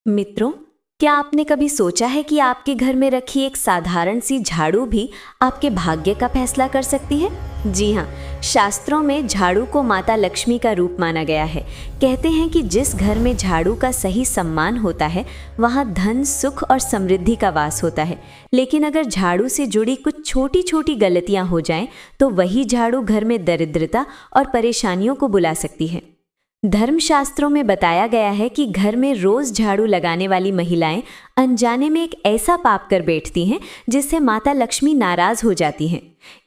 मित्रों, क्या आपने कभी सोचा है कि आपके घर में रखी एक साधारण सी झाड़ू भी आपके भाग्य का फैसला कर सकती है? जी हाँ, शास्त्रों में झाड़ू को माता लक्ष्मी का रूप माना गया है। कहते हैं कि जिस घर में झाड़ू का सही सम्मान होता है, वहाँ धन, सुख और समृद्धि का वास होता है। लेकिन अगर झाड़ू से जुड़ी कुछ छोटी छोटी गलतियाँ हो जाएं, तो वही झाड़ू घर में दरिद्रता और परेशानियों को बुला सकती है। धर्मशास्त्रों में बताया गया है कि घर में रोज झाड़ू लगाने वाली महिलाएं अनजाने में एक ऐसा पाप कर बैठती हैं जिससे माता लक्ष्मी नाराज हो जाती हैं।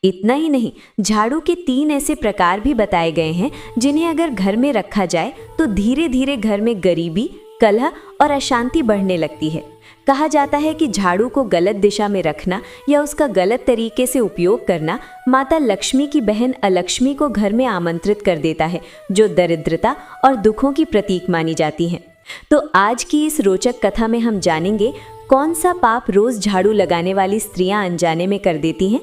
इतना ही नहीं, झाड़ू के 3 ऐसे प्रकार भी बताए गए हैं जिन्हें अगर घर में रखा जाए तो धीरे धीरे घर में गरीबी, कलह और अशांति बढ़ने लगती है। कहा जाता है कि झाड़ू को गलत दिशा में रखना या उसका गलत तरीके से उपयोग करना माता लक्ष्मी की बहन अलक्ष्मी को घर में आमंत्रित कर देता है, जो दरिद्रता और दुखों की प्रतीक मानी जाती हैं। तो आज की इस रोचक कथा में हम जानेंगे कौन सा पाप रोज झाड़ू लगाने वाली स्त्रियां अनजाने में कर देती हैं।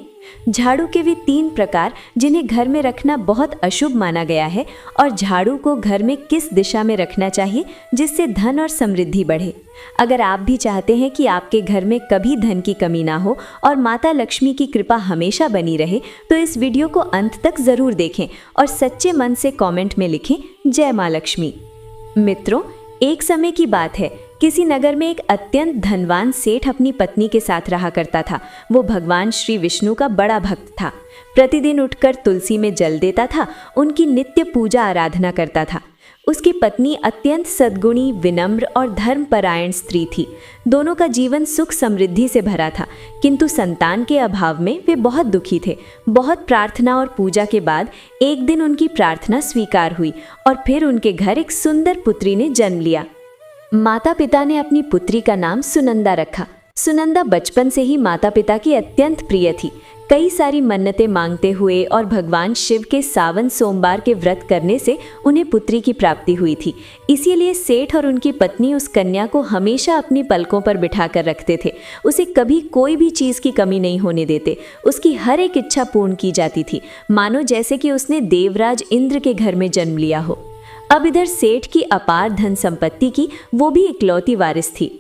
झाड़ू के वे 3 प्रकार जिन्हें घर में रखना बहुत अशुभ माना गया है, और झाड़ू को घर में किस दिशा में रखना चाहिए जिससे धन और समृद्धि बढ़े। अगर आप भी चाहते हैं कि आपके घर में कभी धन की कमी ना हो और माता लक्ष्मी की कृपा हमेशा बनी रहे, तो इस वीडियो को अंत तक जरूर देखें और सच्चे मन से कमेंट में लिखें जय माँ लक्ष्मी। मित्रों, एक समय की बात है, किसी नगर में एक अत्यंत धनवान सेठ अपनी पत्नी के साथ रहा करता था। वो भगवान श्री विष्णु का बड़ा भक्त था। प्रतिदिन उठकर तुलसी में जल देता था, उनकी नित्य पूजा आराधना करता था। उसकी पत्नी अत्यंत सद्गुणी, विनम्र और धर्मपरायण स्त्री थी। दोनों का जीवन सुख समृद्धि से भरा था, किंतु संतान के अभाव में वे बहुत दुखी थे। बहुत प्रार्थना और पूजा के बाद एक दिन उनकी प्रार्थना स्वीकार हुई और फिर उनके घर एक सुंदर पुत्री ने जन्म लिया। माता पिता ने अपनी पुत्री का नाम सुनंदा रखा। सुनंदा बचपन से ही माता पिता की अत्यंत प्रिय थी। कई सारी मन्नतें मांगते हुए और भगवान शिव के सावन सोमवार के व्रत करने से उन्हें पुत्री की प्राप्ति हुई थी। इसीलिए सेठ और उनकी पत्नी उस कन्या को हमेशा अपनी पलकों पर बिठाकर रखते थे। उसे कभी कोई भी चीज़ की कमी नहीं होने देते। उसकी हर एक इच्छा पूर्ण की जाती थी, मानो जैसे कि उसने देवराज इंद्र के घर में जन्म लिया हो। अब इधर सेठ की अपार धन संपत्ति की वो भी इकलौती वारिस थी।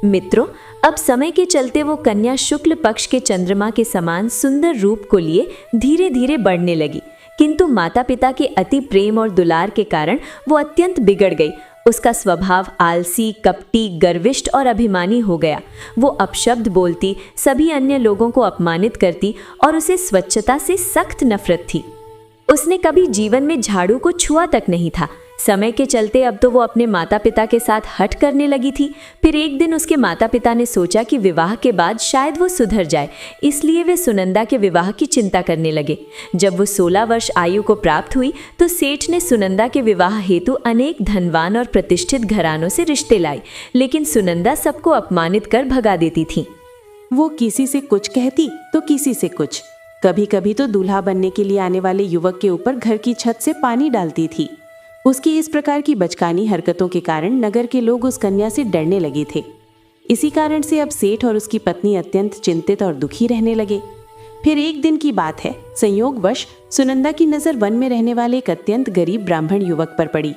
मित्रों, अब समय के चलते वो कन्या शुक्ल पक्ष के चंद्रमा के समान सुंदर रूप को लिए धीरे धीरे बढ़ने लगी, किंतु माता पिता के अति प्रेम और दुलार के कारण वो अत्यंत बिगड़ गई। उसका स्वभाव आलसी, कपटी, गर्विष्ठ और अभिमानी हो गया। वो अपशब्द बोलती, सभी अन्य लोगों को अपमानित करती और उसे स्वच्छता से सख्त नफरत थी। उसने कभी जीवन में झाड़ू को छुआ तक नहीं था। समय के चलते अब तो वो अपने माता पिता के साथ हठ करने लगी थी। फिर एक दिन उसके माता पिता ने सोचा कि विवाह के बाद शायद वो सुधर जाए, इसलिए वे सुनंदा के विवाह की चिंता करने लगे। जब वो 16 वर्ष आयु को प्राप्त हुई तो सेठ ने सुनंदा के विवाह हेतु अनेक धनवान और प्रतिष्ठित घरानों से रिश्ते लाए, लेकिन सुनंदा सबको अपमानित कर भगा देती थी। वो किसी से कुछ कहती तो किसी से कुछ। कभी कभी तो दूल्हा बनने के लिए आने वाले युवक के ऊपर घर की छत से पानी डालती थी। उसकी इस प्रकार की बचकानी हरकतों के कारण नगर के लोग उस कन्या से डरने लगे थे। इसी कारण से अब सेठ और उसकी पत्नी अत्यंत चिंतित और दुखी रहने लगे। फिर एक दिन की बात है, संयोगवश सुनंदा की नज़र वन में रहने वाले एक अत्यंत गरीब ब्राह्मण युवक पर पड़ी।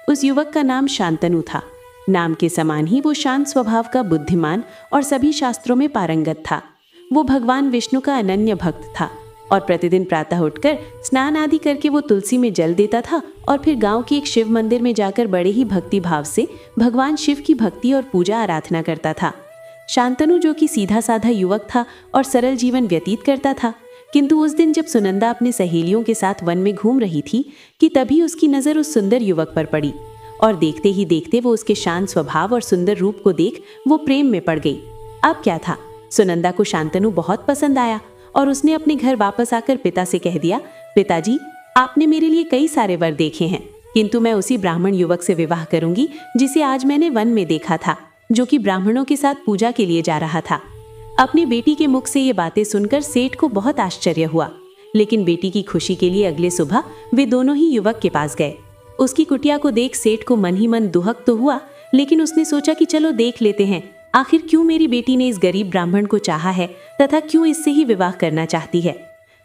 उस युवक का नाम शांतनु था। नाम के समान ही वो शांत स्वभाव का, बुद्धिमान और सभी शास्त्रों में पारंगत था। वो भगवान विष्णु का अनन्य भक्त था और प्रतिदिन प्रातः उठकर स्नान आदि करके वो तुलसी में जल देता था और फिर गांव के एक शिव मंदिर में जाकर बड़े ही भक्ति भाव से भगवान शिव की भक्ति और पूजा आराधना करता था। शांतनु, जो कि सीधा साधा युवक था और सरल जीवन व्यतीत करता था, किंतु उस दिन जब सुनंदा अपने सहेलियों के साथ वन में घूम रही थी कि तभी उसकी नज़र उस सुंदर युवक पर पड़ी और देखते ही देखते वो उसके शांत स्वभाव और सुंदर रूप को देख वो प्रेम में पड़ गई। अब क्या था, सुनंदा को शांतनु बहुत पसंद आया और उसने अपने घर वापस आकर पिता से कह दिया, पिताजी, आपने मेरे लिए कई सारे वर देखे हैं, किंतु मैं उसी ब्राह्मण युवक से विवाह करूंगी जिसे आज मैंने वन में देखा था, जो कि ब्राह्मणों के साथ पूजा के लिए जा रहा था। अपनी बेटी के मुख से ये बातें सुनकर सेठ को बहुत आश्चर्य हुआ, लेकिन बेटी की खुशी के लिए अगले सुबह वे दोनों ही युवक के पास गए। उसकी कुटिया को देख सेठ को मन ही मन दुहक तो हुआ, लेकिन उसने सोचा कि चलो देख लेते हैं, आखिर क्यों मेरी बेटी ने इस गरीब ब्राह्मण को चाहा है तथा क्यों इससे ही विवाह करना चाहती है।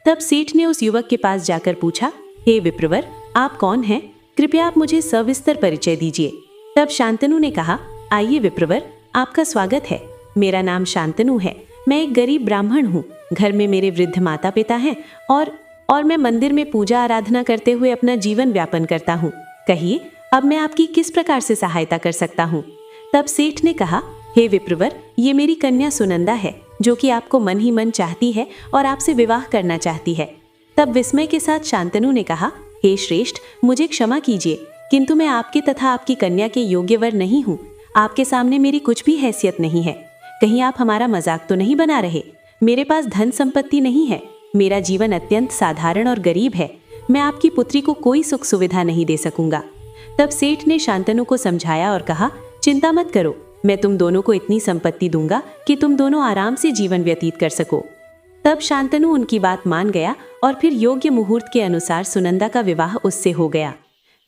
तब सेठ ने उस युवक के पास जाकर पूछा, हे विप्रवर, आप कौन हैं? कृपया आप मुझे सविस्तर परिचय दीजिए। तब शांतनु ने कहा, आइए विप्रवर, आपका स्वागत है। मेरा नाम शांतनु है। मैं एक गरीब ब्राह्मण हूँ। घर में मेरे वृद्ध माता पिता हैं और मैं मंदिर में पूजा आराधना करते हुए अपना जीवन व्यापन करता हूँ। कहिए, अब मैं आपकी किस प्रकार से सहायता कर सकता हूँ? तब सेठ ने कहा, हे विप्रवर, ये मेरी कन्या सुनंदा है, जो कि आपको मन ही मन चाहती है और आपसे विवाह करना चाहती है। तब विस्मय के साथ शांतनु ने कहा, हे श्रेष्ठ, मुझे क्षमा कीजिए, किंतु मैं आपके तथा आपकी कन्या के योग्य वर नहीं हूँ। आपके सामने मेरी कुछ भी हैसियत नहीं है। कहीं आप हमारा मजाक तो नहीं बना रहे? मेरे पास धन संपत्ति नहीं है। मेरा जीवन अत्यंत साधारण और गरीब है। मैं आपकी पुत्री को कोई सुख सुविधा नहीं दे सकूंगा। तब सेठ ने शांतनु को समझाया और कहा, चिंता मत करो, मैं तुम दोनों को इतनी संपत्ति दूंगा कि तुम दोनों आराम से जीवन व्यतीत कर सको। तब शांतनु उनकी बात मान गया और फिर योग्य मुहूर्त के अनुसार सुनंदा का विवाह उससे हो गया।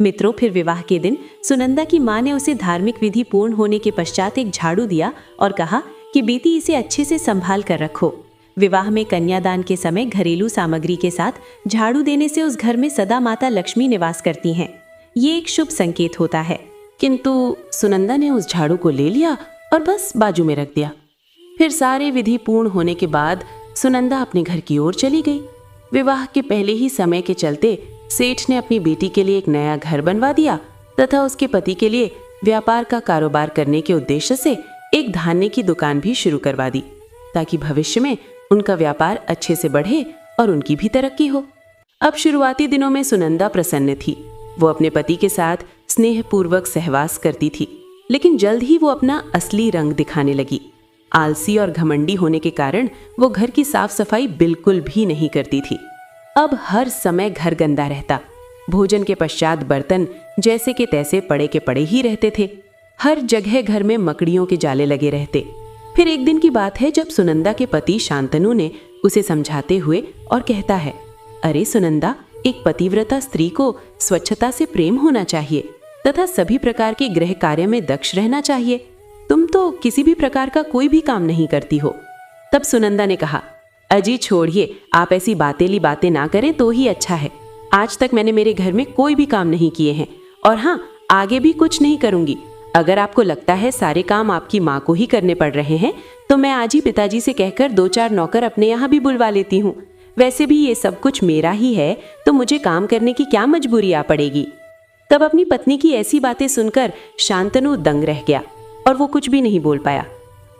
मित्रों, फिर विवाह के दिन सुनंदा की माँ ने उसे धार्मिक विधि पूर्ण होने के पश्चात एक झाड़ू दिया और कहा कि बेटी, इसे अच्छे से संभाल कर रखो। विवाह में कन्यादान के समय घरेलू सामग्री के साथ झाड़ू देने से उस घर में सदा माता लक्ष्मी निवास करती हैं। ये एक शुभ संकेत होता है। किंतु सुनंदा ने उस झाड़ू को ले लिया और बस बाजू में रख दिया। फिर सारे विधि पूर्ण होने के बाद सुनंदा अपने घर की ओर चली गई। विवाह के पहले ही समय के चलते सेठ ने अपनी बेटी के लिए एक नया घर बनवा दिया तथा उसके पति के लिए व्यापार का कारोबार करने के उद्देश्य से एक धान्य की दुकान भी शुरू करवा दी, ताकि भविष्य में उनका व्यापार अच्छे से बढ़े और उनकी भी तरक्की हो। अब शुरुआती दिनों में सुनंदा प्रसन्न थी। वो अपने पति के साथ स्नेहपूर्वक सहवास करती थी, लेकिन जल्द ही वो अपना असली रंग दिखाने लगी। आलसी और घमंडी होने के कारण वो घर की साफ सफाई बिल्कुल भी नहीं करती थी। अब हर समय घर गंदा रहता। भोजन के पश्चात बर्तन जैसे के तैसे पड़े के पड़े ही रहते थे। हर जगह घर में मकड़ियों के जाले लगे रहते। फिर एक दिन की बात है जब सुनंदा के पति शांतनु ने उसे समझाते हुए और कहता है, अरे सुनंदा, एक पतिव्रता स्त्री को स्वच्छता से प्रेम होना चाहिए तथा सभी प्रकार के गृह कार्य में दक्ष रहना चाहिए। तुम तो किसी भी प्रकार का कोई भी काम नहीं करती हो। तब सुनंदा ने कहा, अजी छोड़िए, आप ऐसी बातेली बातें ना करें तो ही अच्छा है। आज तक मैंने मेरे घर में कोई भी काम नहीं किए हैं और हाँ, आगे भी कुछ नहीं करूंगी। अगर आपको लगता है सारे काम आपकी माँ को ही करने पड़ रहे हैं तो मैं आज ही पिताजी से कहकर 2-4 नौकर अपने यहाँ भी बुलवा लेती हूँ। वैसे भी ये सब कुछ मेरा ही है तो मुझे काम करने की क्या मजबूरी आ पड़ेगी। तब अपनी पत्नी की ऐसी बातें सुनकर शांतनु दंग रह गया और वो कुछ भी नहीं बोल पाया।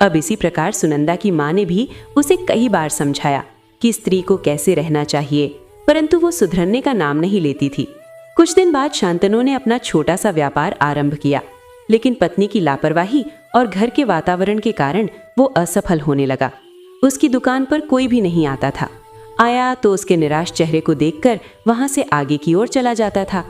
अब इसी प्रकार सुनंदा की माँ ने भी उसे कई बार समझाया कि स्त्री को कैसे रहना चाहिए, परंतु वो सुधरने का नाम नहीं लेती थी। कुछ दिन बाद शांतनु ने अपना छोटा सा व्यापार आरंभ किया, लेकिन पत्नी की लापरवाही और घर के वातावरण के कारण वो असफल होने लगा। उसकी दुकान पर कोई भी नहीं आता था। आया तो उसके निराश चेहरे को देखकर वहां से आगे की ओर चला जाता था।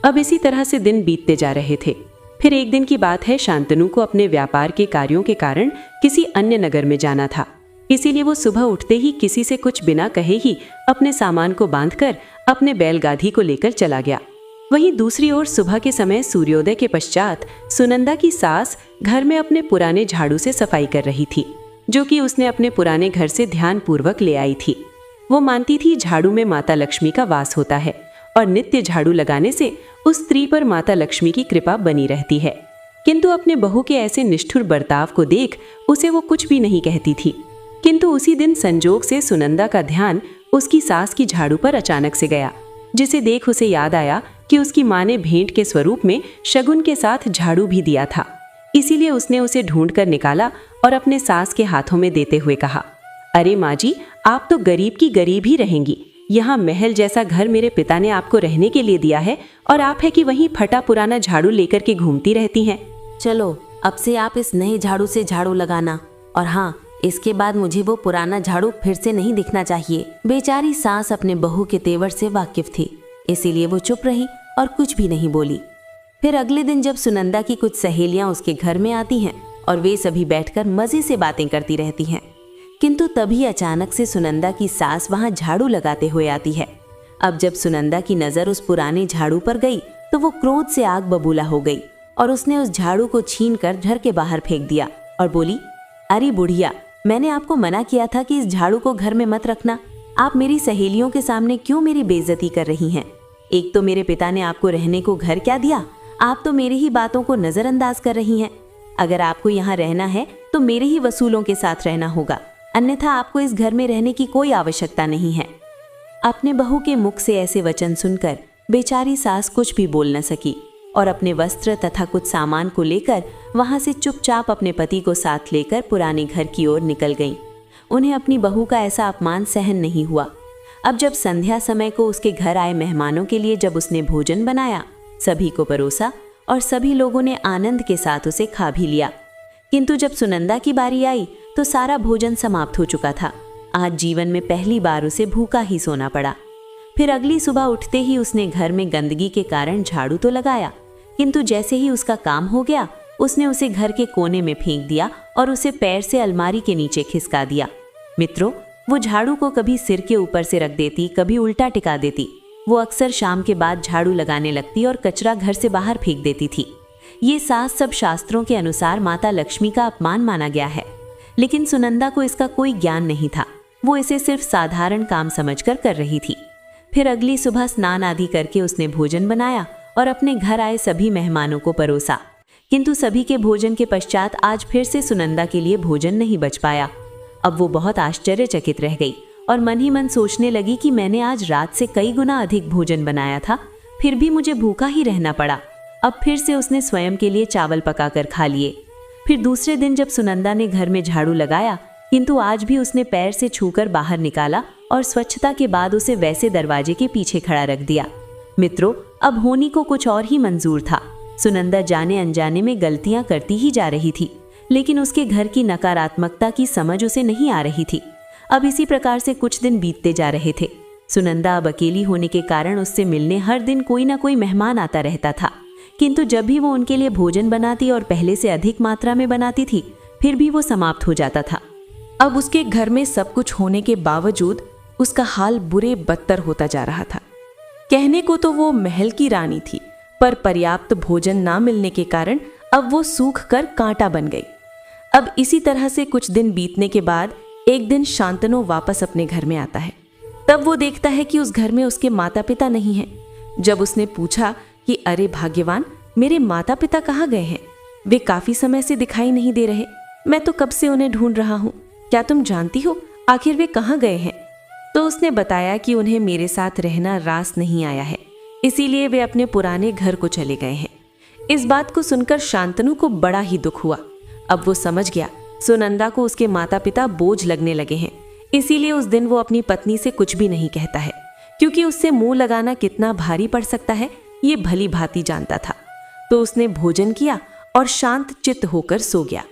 अब इसी तरह से दिन बीतते जा रहे थे। फिर एक दिन की बात है, शांतनु को अपने व्यापार के कार्यों के कारण किसी अन्य नगर में जाना था। इसीलिए वो सुबह उठते ही किसी से कुछ बिना कहे ही अपने सामान को बांधकर अपने बैलगाड़ी को लेकर चला गया। वहीं दूसरी ओर सुबह के समय सूर्योदय के पश्चात सुनंदा की सास घर में अपने पुराने झाड़ू से सफाई कर रही थी, जो कि उसने अपने पुराने घर से ध्यानपूर्वक ले आई थी। वो मानती थी झाड़ू में माता लक्ष्मी का वास होता है और नित्य झाड़ू लगाने से उस स्त्री पर माता लक्ष्मी की कृपा बनी रहती है। किंतु अपने बहू के ऐसे निष्ठुर बर्ताव को देख उसे वो कुछ भी नहीं कहती थी। किंतु उसी दिन संजोग से सुनंदा का ध्यान उसकी सास की झाड़ू पर अचानक से गया, जिसे देख उसे याद आया कि उसकी माँ ने भेंट के स्वरूप में शगुन के साथ झाड़ू भी दिया था। इसीलिए उसने उसे ढूंढ कर निकाला और अपने सास के हाथों में देते हुए कहा, अरे माँ जी, आप तो गरीब की गरीब ही रहेंगी। यहाँ महल जैसा घर मेरे पिता ने आपको रहने के लिए दिया है और आप है कि वहीं फटा पुराना झाड़ू लेकर के घूमती रहती हैं। चलो, अब से आप इस नए झाड़ू से झाड़ू लगाना, और हाँ, इसके बाद मुझे वो पुराना झाड़ू फिर से नहीं दिखना चाहिए। बेचारी सास अपने बहू के तेवर से वाकिफ थी, इसीलिए वो चुप रही और कुछ भी नहीं बोली। फिर अगले दिन जब सुनंदा की कुछ सहेलियां उसके घर में आती हैं और वे सभी बैठकर मजे से बातें करती रहती हैं, किंतु तभी अचानक से सुनंदा की सास वहां झाड़ू लगाते हुए आती है। अब जब सुनंदा की नजर उस पुराने झाड़ू पर गई तो वो क्रोध से आग बबूला हो गई और उसने उस झाड़ू को छीनकर घर के बाहर फेंक दिया और बोली, अरे बुढ़िया, मैंने आपको मना किया था कि इस झाड़ू को घर में मत रखना। आप मेरी सहेलियों के सामने क्यों मेरी बेइज्जती कर रही हैं? एक तो मेरे पिता ने आपको रहने को घर क्या दिया, आप तो मेरी ही बातों को नजरअंदाज कर रही हैं। अगर आपको यहाँ रहना है तो मेरे ही वसूलों के साथ रहना होगा, अन्यथा आपको इस घर में रहने की कोई आवश्यकता नहीं है। अपने बहू के मुख से ऐसे वचन सुनकर बेचारी सास कुछ भी बोल न सकी और अपने वस्त्र तथा कुछ सामान को लेकर वहां से चुपचाप अपने पति को साथ लेकर पुराने घर की ओर निकल गईं। उन्हें अपनी बहू का ऐसा अपमान सहन नहीं हुआ। अब जब संध्या समय को उसके घर आए मेहमानों के लिए जब उसने भोजन बनाया, सभी को परोसा और सभी लोगों ने आनंद के साथ उसे खा भी लिया। किंतु जब सुनंदा की बारी आई तो सारा भोजन समाप्त हो चुका था। आज जीवन में पहली बार उसे भूखा ही सोना पड़ा। फिर अगली सुबह उठते ही उसने घर में गंदगी के कारण झाड़ू तो लगाया, किंतु जैसे ही उसका काम हो गया उसने उसे घर के कोने में फेंक दिया और उसे पैर से अलमारी के नीचे खिसका दिया। मित्रों, वो झाड़ू को कभी सिर के ऊपर से रख देती, कभी उल्टा टिका देती। वो अक्सर शाम के बाद झाड़ू लगाने लगती और कचरा घर से बाहर फेंक देती थी। ये सास सब शास्त्रों के अनुसार माता लक्ष्मी का अपमान माना गया है, लेकिन सुनंदा को इसका कोई ज्ञान नहीं था। वो इसे सिर्फ साधारण काम समझकर कर रही थी। फिर अगली सुबह स्नान आदि करके उसने भोजन बनाया और अपने घर आए सभी मेहमानों को परोसा, किंतु सभी के भोजन के पश्चात आज फिर से सुनंदा के लिए भोजन नहीं बच पाया। अब वो बहुत आश्चर्यचकित रह गई और मन ही मन सोचने लगी कि मैंने आज रात से कई गुना अधिक भोजन बनाया था, फिर भी मुझे भूखा ही रहना पड़ा। अब फिर से उसने स्वयं के लिए चावल पकाकर खा लिए। फिर दूसरे दिन जब सुनंदा ने घर में झाड़ू लगाया, किंतु आज भी उसने पैर से छूकर बाहर निकाला और स्वच्छता के बाद उसे वैसे दरवाजे के पीछे खड़ा रख दिया। मित्रों, अब होनी को कुछ और ही मंजूर था। सुनंदा जाने अनजाने में गलतियां करती ही जा रही थी, लेकिन उसके घर की नकारात्मकता की समझ उसे नहीं आ रही थी। अब इसी प्रकार से कुछ दिन बीतते जा रहे थे। सुनंदा अब अकेली होने के कारण उससे मिलने हर दिन कोई ना कोई मेहमान आता रहता था, किंतु जब भी वो उनके लिए भोजन बनाती और पहले से अधिक मात्रा में बनाती थी, फिर भी वो समाप्त हो जाता था। अब उसके घर में सब कुछ होने के बावजूद उसका हाल बुरे बदतर होता जा रहा था। कहने को तो वो महल की रानी थी, पर पर्याप्त भोजन ना मिलने के कारण अब वो सूख कर कांटा बन गई। अब इसी तरह से कुछ दिन बीतने के बाद एक दिन शांतनु वापस अपने घर में आता है। तब वो देखता है कि उस घर में उसके माता पिता नहीं हैं। जब उसने पूछा कि अरे भाग्यवान, मेरे माता पिता कहाँ गए हैं? वे काफी समय से दिखाई नहीं दे रहे। मैं तो कब से उन्हें ढूंढ रहा हूँ। क्या तुम जानती हो आखिर वे कहाँ गए हैं? तो उसने बताया कि उन्हें मेरे साथ रहना रास नहीं आया है, इसीलिए वे अपने पुराने घर को चले गए हैं। इस बात को सुनकर शांतनु को बड़ा ही दुख हुआ। अब वो समझ गया सुनंदा को उसके माता पिता बोझ लगने लगे हैं, इसीलिए उस दिन वो अपनी पत्नी से कुछ भी नहीं कहता है, क्योंकि उससे मुंह लगाना कितना भारी पड़ सकता है ये भली भांति जानता था। तो उसने भोजन किया और शांत चित्त होकर सो गया।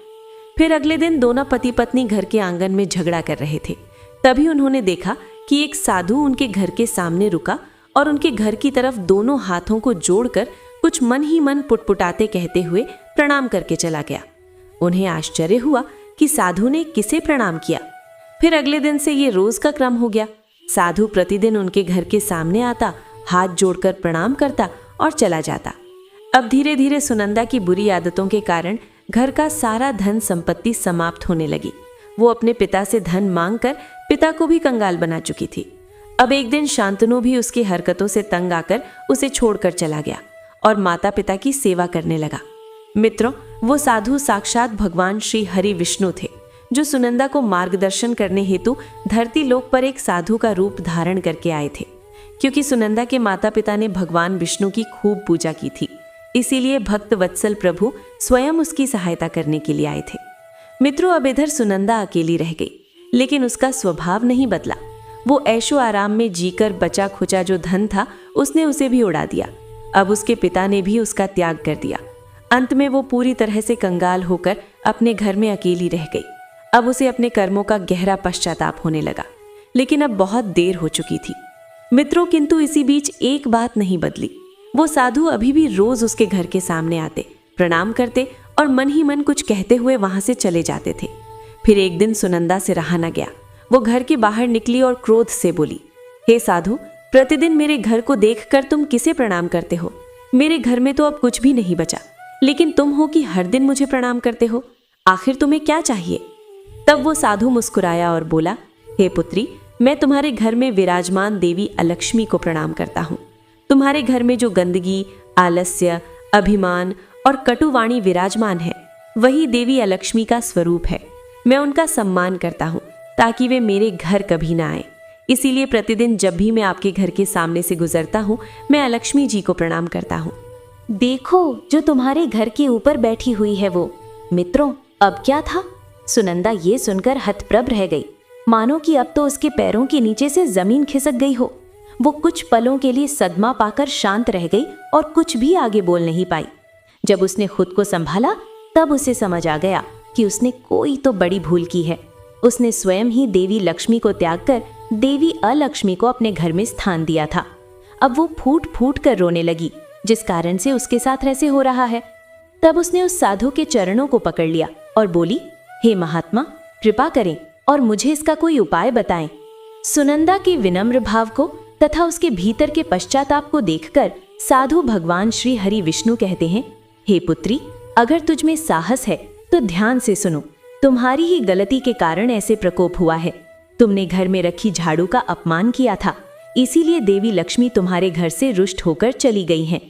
फिर अगले दिन दोनों पति पत्नी घर के आंगन में झगड़ा कर रहे थे। तभी उन्होंने देखा कि एक साधु उनके घर के सामने रुका और उनके घर की तरफ दोनों हाथों को जोड़कर कुछ मन ही मन पुटपुटाते कहते हुए प्रणाम करके चला गया। उन्हें आश्चर्य हुआ कि साधु ने किसे प्रणाम किया। फिर अगले दिन से ये रोज का क्रम हो गया। साधु प्रतिदिन उनके घर के सामने आता, हाथ जोड़कर प्रणाम करता और चला जाता। अब धीरे धीरे सुनंदा की बुरी आदतों के कारण घर का सारा धन संपत्ति समाप्त होने लगी। वो अपने पिता से धन मांगकर पिता को भी कंगाल बना चुकी थी। अब एक दिन शांतनु भी उसकी हरकतों से तंग आकर उसे छोड़कर चला गया और माता पिता की सेवा करने लगा। मित्रों, वो साधु साक्षात भगवान श्री हरि विष्णु थे, जो सुनंदा को मार्गदर्शन करने हेतु धरती लोक पर एक साधु का रूप धारण करके आए थे। क्योंकि सुनंदा के माता पिता ने भगवान विष्णु की खूब पूजा की थी, इसीलिए भक्त वत्सल प्रभु स्वयं उसकी सहायता करने के लिए आए थे। मित्रों, अब इधर सुनंदा अकेली रह गई, लेकिन उसका स्वभाव नहीं बदला। वो ऐशो आराम में जीकर बचा खुचा जो धन था उसने उसे भी उड़ा दिया। अब उसके पिता ने भी उसका त्याग कर दिया। अंत में वो पूरी तरह से कंगाल होकर अपने घर में अकेली रह गई। अब उसे अपने कर्मों का गहरा पश्चाताप होने लगा, लेकिन अब बहुत देर हो चुकी थी। मित्रों, किंतु इसी बीच एक बात नहीं बदली। वो साधु अभी भी रोज उसके घर के सामने आते, प्रणाम करते और मन ही मन कुछ कहते हुए वहां से चले जाते थे। फिर एक दिन सुनंदा से रहा न गया। वो घर के बाहर निकली और क्रोध से बोली, हे साधु, प्रतिदिन मेरे घर को देखकर तुम किसे प्रणाम करते हो? मेरे घर में तो अब कुछ भी नहीं बचा, लेकिन तुम हो कि हर दिन मुझे प्रणाम करते हो। आखिर तुम्हें क्या चाहिए? तब वो साधु मुस्कुराया और बोला, हे पुत्री, मैं तुम्हारे घर में विराजमान देवी अलक्ष्मी को प्रणाम करता हूँ। तुम्हारे घर में जो गंदगी, आलस्य, अभिमान और कटुवाणी विराजमान है, वही देवी अलक्ष्मी का स्वरूप है। मैं उनका सम्मान करता हूँ ताकि वे मेरे घर कभी ना आए। इसीलिए प्रतिदिन जब भी मैं आपके घर के सामने से गुजरता हूँ, मैं अलक्ष्मी जी को प्रणाम करता हूँ। देखो, जो तुम्हारे घर के ऊपर बैठी हुई है वो। मित्रों, अब क्या था? सुनंदा ये सुनकर हतप्रभ रह गई, मानो कि अब तो उसके पैरों के नीचे से जमीन खिसक गई हो। वो कुछ पलों के लिए सदमा पाकर शांत रह गई और कुछ भी आगे बोल नहीं पाई। जब उसने खुद को संभाला तब उसे समझ आ गया कि उसने कोई तो बड़ी भूल की है। उसने स्वयं ही देवी लक्ष्मी को त्याग कर देवी अलक्ष्मी को अपने घर में स्थान दिया था। अब वो फूट फूट कर रोने लगी, जिस कारण से उसके साथ ऐसे हो रहा है। तब उसने उस साधु के चरणों को पकड़ लिया और बोली, हे महात्मा, कृपा करें और मुझे इसका कोई उपाय बताएं। सुनंदा के विनम्र भाव को तथा उसके भीतर के पश्चाताप को देखकर साधु भगवान श्री हरि विष्णु कहते हैं, हे पुत्री, अगर तुझ में साहस है तो ध्यान से सुनो। तुम्हारी ही गलती के कारण ऐसे प्रकोप हुआ है। तुमने घर में रखी झाड़ू का अपमान किया था, इसीलिए देवी लक्ष्मी तुम्हारे घर से रुष्ट होकर चली गई हैं।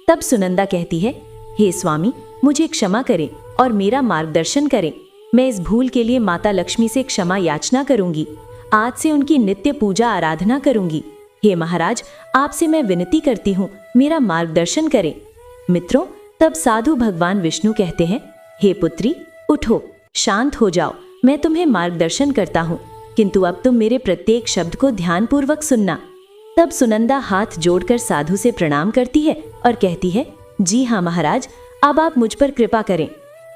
तब सुनंदा कहती है, हे स्वामी, मुझे क्षमा करें और मेरा मार्गदर्शन करें। मैं इस भूल के लिए माता लक्ष्मी से क्षमा याचना करूंगी। आज से उनकी नित्य पूजा आराधना करूंगी। हे महाराज, आपसे मैं विनती करती हूँ, मेरा मार्गदर्शन करें। मित्रों, तब साधु भगवान विष्णु कहते हैं, हे पुत्री, उठो, शांत हो जाओ, मैं तुम्हें मार्गदर्शन करता हूँ, किंतु अब तुम मेरे प्रत्येक शब्द को ध्यानपूर्वक सुनना। तब सुनंदा हाथ जोड़कर साधु से प्रणाम करती है और कहती है, जी हाँ महाराज, अब आप मुझ पर कृपा करें।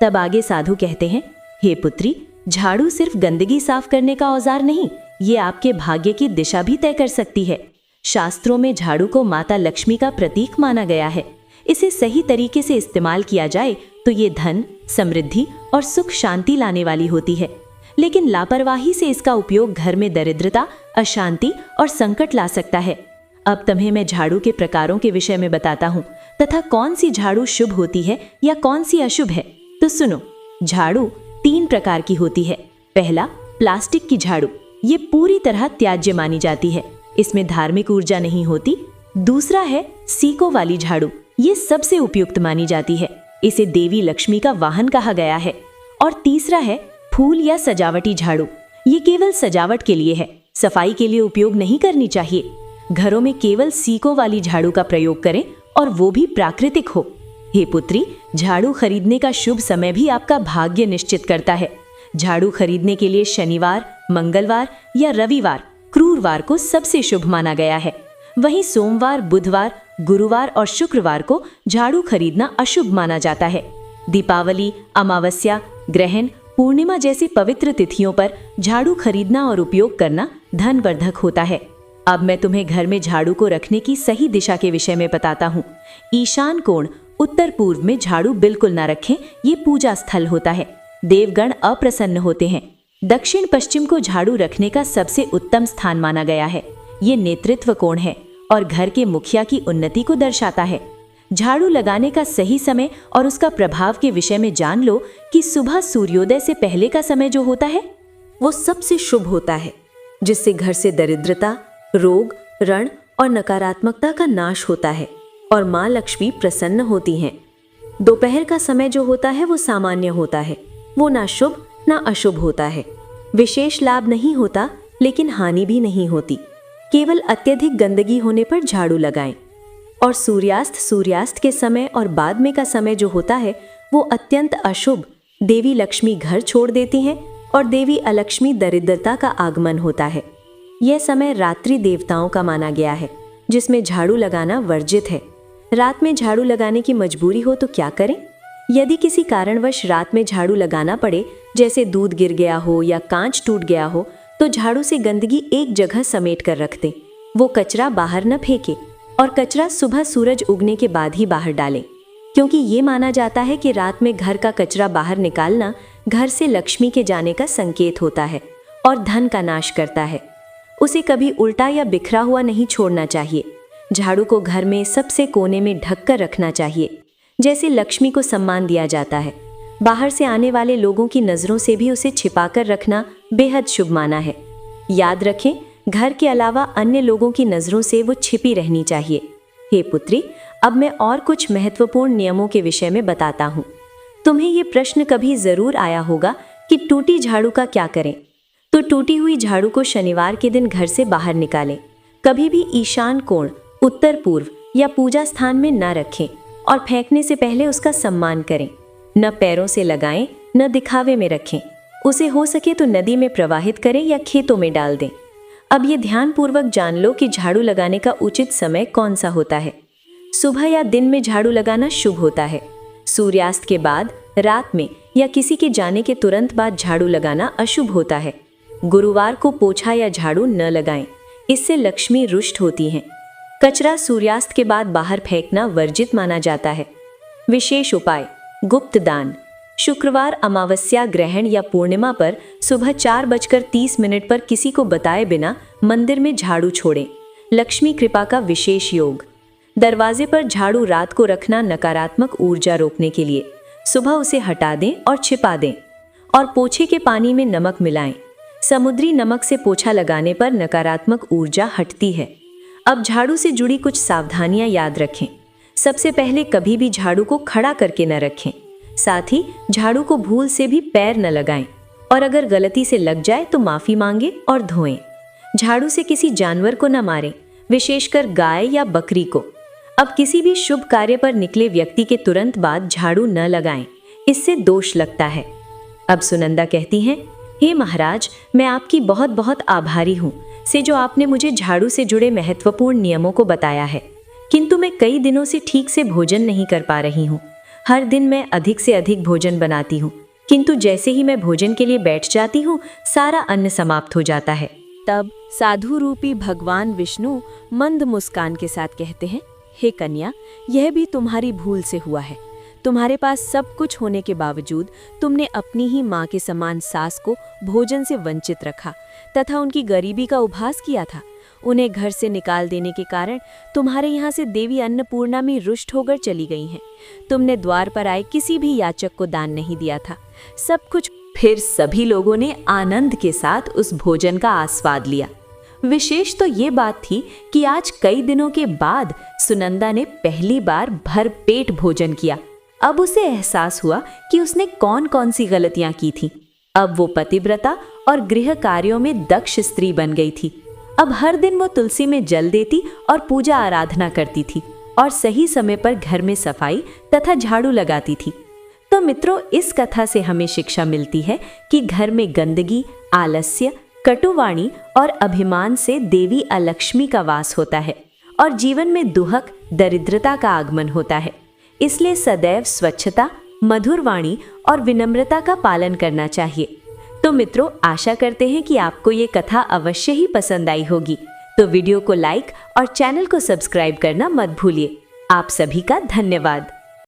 तब आगे साधु कहते हैं, हे पुत्री, झाड़ू सिर्फ गंदगी साफ करने का औजार नहीं, ये आपके भाग्य की दिशा भी तय कर सकती है। शास्त्रों में झाड़ू को माता लक्ष्मी का प्रतीक माना गया है। इसे सही तरीके से इस्तेमाल किया जाए तो ये धन, समृद्धि और सुख शांति लाने वाली होती है, लेकिन लापरवाही से इसका उपयोग घर में दरिद्रता, अशांति और संकट ला सकता है। अब तुम्हें मैं झाड़ू के प्रकारों के विषय में बताता हूँ तथा कौन सी झाड़ू शुभ होती है या कौन सी अशुभ है। तो सुनो, झाड़ू 3 प्रकार की होती है। पहला, प्लास्टिक की झाड़ू। ये पूरी तरह त्याज्य मानी जाती है, इसमें धार्मिक ऊर्जा नहीं होती। दूसरा है सीकों वाली झाड़ू। ये सबसे उपयुक्त मानी जाती है, इसे देवी लक्ष्मी का वाहन कहा गया है। और तीसरा है फूल या सजावटी झाड़ू। ये केवल सजावट के लिए है, सफाई के लिए उपयोग नहीं करनी चाहिए। घरों में केवल सीकों वाली झाड़ू का प्रयोग करें और वो भी प्राकृतिक हो। हे पुत्री, झाड़ू खरीदने का शुभ समय भी आपका भाग्य निश्चित करता है। झाड़ू खरीदने के लिए शनिवार, मंगलवार या रविवार, क्रूरवार को सबसे शुभ माना गया है। वहीं सोमवार, बुधवार, गुरुवार और शुक्रवार को झाड़ू खरीदना अशुभ माना जाता है। दीपावली, अमावस्या, ग्रहण, पूर्णिमा जैसी पवित्र तिथियों पर झाड़ू खरीदना और उपयोग करना धनवर्धक होता है। अब मैं तुम्हें घर में झाड़ू को रखने की सही दिशा के विषय में बताता हूँ। ईशान कोण, उत्तर पूर्व में झाड़ू बिल्कुल ना रखें, ये पूजा स्थल होता है। देवगण अप्रसन्न होते हैं। दक्षिण पश्चिम को झाड़ू रखने का सबसे उत्तम स्थान माना गया है। ये नेतृत्व कोण है और घर के मुखिया की उन्नति को दर्शाता है। झाड़ू लगाने का सही समय और उसका प्रभाव के विषय में जान लो कि सुबह सूर्योदय से पहले का समय जो होता है वो सबसे शुभ होता है, जिससे घर से दरिद्रता, रोग, ऋण और नकारात्मकता का नाश होता है और माँ लक्ष्मी प्रसन्न होती हैं। दोपहर का समय जो होता है वो सामान्य होता है, वो ना शुभ ना अशुभ होता है। विशेष लाभ नहीं होता लेकिन हानि भी नहीं होती। केवल अत्यधिक गंदगी होने पर झाड़ू लगाएं। और सूर्यास्त के समय और बाद में का समय जो होता है वो अत्यंत अशुभ। देवी लक्ष्मी घर छोड़ देती हैं और देवी अलक्ष्मी दरिद्रता का आगमन होता है। यह समय रात्रि देवताओं का माना गया है, जिसमें झाड़ू लगाना वर्जित है। रात में झाड़ू लगाने की मजबूरी हो तो क्या करें? यदि किसी कारणवश रात में झाड़ू लगाना पड़े, जैसे दूध गिर गया हो या कांच टूट गया हो, तो झाड़ू से गंदगी एक जगह समेट कर रख दें। वो कचरा बाहर न फेंके और कचरा सुबह सूरज उगने के बाद ही बाहर डालें, क्योंकि ये माना जाता है कि रात में घर का कचरा बाहर निकालना घर से लक्ष्मी के जाने का संकेत होता है और धन का नाश करता है। उसे कभी उल्टा या बिखरा हुआ नहीं छोड़ना चाहिए। झाड़ू को घर में सबसे कोने में ढक कर रखना चाहिए, जैसे लक्ष्मी को सम्मान दिया जाता है। बाहर से आने वाले लोगों की नज़रों से भी उसे छिपाकर रखना बेहद शुभ माना है। याद रखें, घर के अलावा अन्य लोगों की नज़रों से वो छिपी रहनी चाहिए। हे पुत्री, अब मैं और कुछ महत्वपूर्ण नियमों के विषय में बताता हूँ। तुम्हें ये प्रश्न कभी जरूर आया होगा कि टूटी झाड़ू का क्या करें। तो टूटी हुई झाड़ू को शनिवार के दिन घर से बाहर निकालें। कभी भी ईशान कोण, उत्तर पूर्व या पूजा स्थान में न रखें और फेंकने से पहले उसका सम्मान करें। न पैरों से लगाएं, न दिखावे में रखें। उसे हो सके तो नदी में प्रवाहित करें या खेतों में डाल दें। अब ये ध्यानपूर्वक जान लो कि झाड़ू लगाने का उचित समय कौन सा होता है। सुबह या दिन में झाड़ू लगाना शुभ होता है। सूर्यास्त के बाद, रात में या किसी के जाने के तुरंत बाद झाड़ू लगाना अशुभ होता है। गुरुवार को पोछा या झाड़ू न लगाएं, इससे लक्ष्मी रुष्ट होती हैं। कचरा सूर्यास्त के बाद बाहर फेंकना वर्जित माना जाता है। विशेष उपाय: गुप्त दान। शुक्रवार, अमावस्या, ग्रहण या पूर्णिमा पर सुबह 4:30 पर किसी को बताए बिना मंदिर में झाड़ू छोड़ें। लक्ष्मी कृपा का विशेष योग। दरवाजे पर झाड़ू रात को रखना नकारात्मक ऊर्जा रोकने के लिए। सुबह उसे हटा दें और छिपा दें। और पोछे के पानी में नमक मिलाएं। समुद्री नमक से पोछा लगाने पर नकारात्मक ऊर्जा हटती है। अब झाड़ू से जुड़ी कुछ सावधानियां याद रखें। सबसे पहले कभी भी झाड़ू को खड़ा करके न रखें। साथ ही झाड़ू को भूल से भी पैर न लगाएं और अगर गलती से लग जाए तो माफी मांगे और धोएं। झाड़ू से किसी जानवर को न मारें, विशेषकर गाय या बकरी को। अब किसी भी शुभ कार्य पर निकले व्यक्ति के तुरंत बाद झाड़ू न लगाएं, इससे दोष लगता है। अब सुनंदा कहती हैं, हे महाराज, मैं आपकी बहुत बहुत आभारी हूँ से जो आपने मुझे झाड़ू से जुड़े महत्वपूर्ण नियमों को बताया है। किंतु मैं कई दिनों से ठीक से भोजन नहीं कर पा रही हूँ। हर दिन मैं अधिक से अधिक भोजन बनाती हूँ, किंतु जैसे ही मैं भोजन के लिए बैठ जाती हूँ, सारा अन्न समाप्त हो जाता है। तब साधु रूपी भगवान विष्णु मंद मुस्कान के साथ कहते हैं, हे कन्या, यह भी तुम्हारी भूल से हुआ है। तुम्हारे पास सब कुछ होने के बावजूद तुमने अपनी ही माँ के समान सास को भोजन से वंचित रखा तथा उनकी गरीबी का उपहास किया था। उन्हें घर से निकाल देने के कारण तुम्हारे यहाँ से देवी अन्नपूर्णा में रुष्ट होकर चली गई हैं। तुमने द्वार पर आए किसी भी याचक को दान नहीं दिया था। सब कुछ। फिर सभी लोगों ने आनंद के साथ उस भोजन का आस्वाद लिया। विशेष तो ये बात थी कि आज कई दिनों के बाद सुनंदा ने पहली बार भरपेट भोजन किया। अब उसे एहसास हुआ कि उसने कौन कौन सी गलतियां की थीं। अब वो पतिव्रता और गृह कार्यों में दक्ष स्त्री बन गई थी। अब हर दिन वो तुलसी में जल देती और पूजा आराधना करती थी और सही समय पर घर में सफाई तथा झाड़ू लगाती थी। तो मित्रों, इस कथा से हमें शिक्षा मिलती है कि घर में गंदगी, आलस्य, कटुवाणी और अभिमान से देवी अलक्ष्मी का वास होता है और जीवन में दुहक, दरिद्रता का आगमन होता है। इसलिए सदैव स्वच्छता, मधुर वाणी और विनम्रता का पालन करना चाहिए। तो मित्रों, आशा करते हैं कि आपको ये कथा अवश्य ही पसंद आई होगी। तो वीडियो को लाइक और चैनल को सब्सक्राइब करना मत भूलिए। आप सभी का धन्यवाद।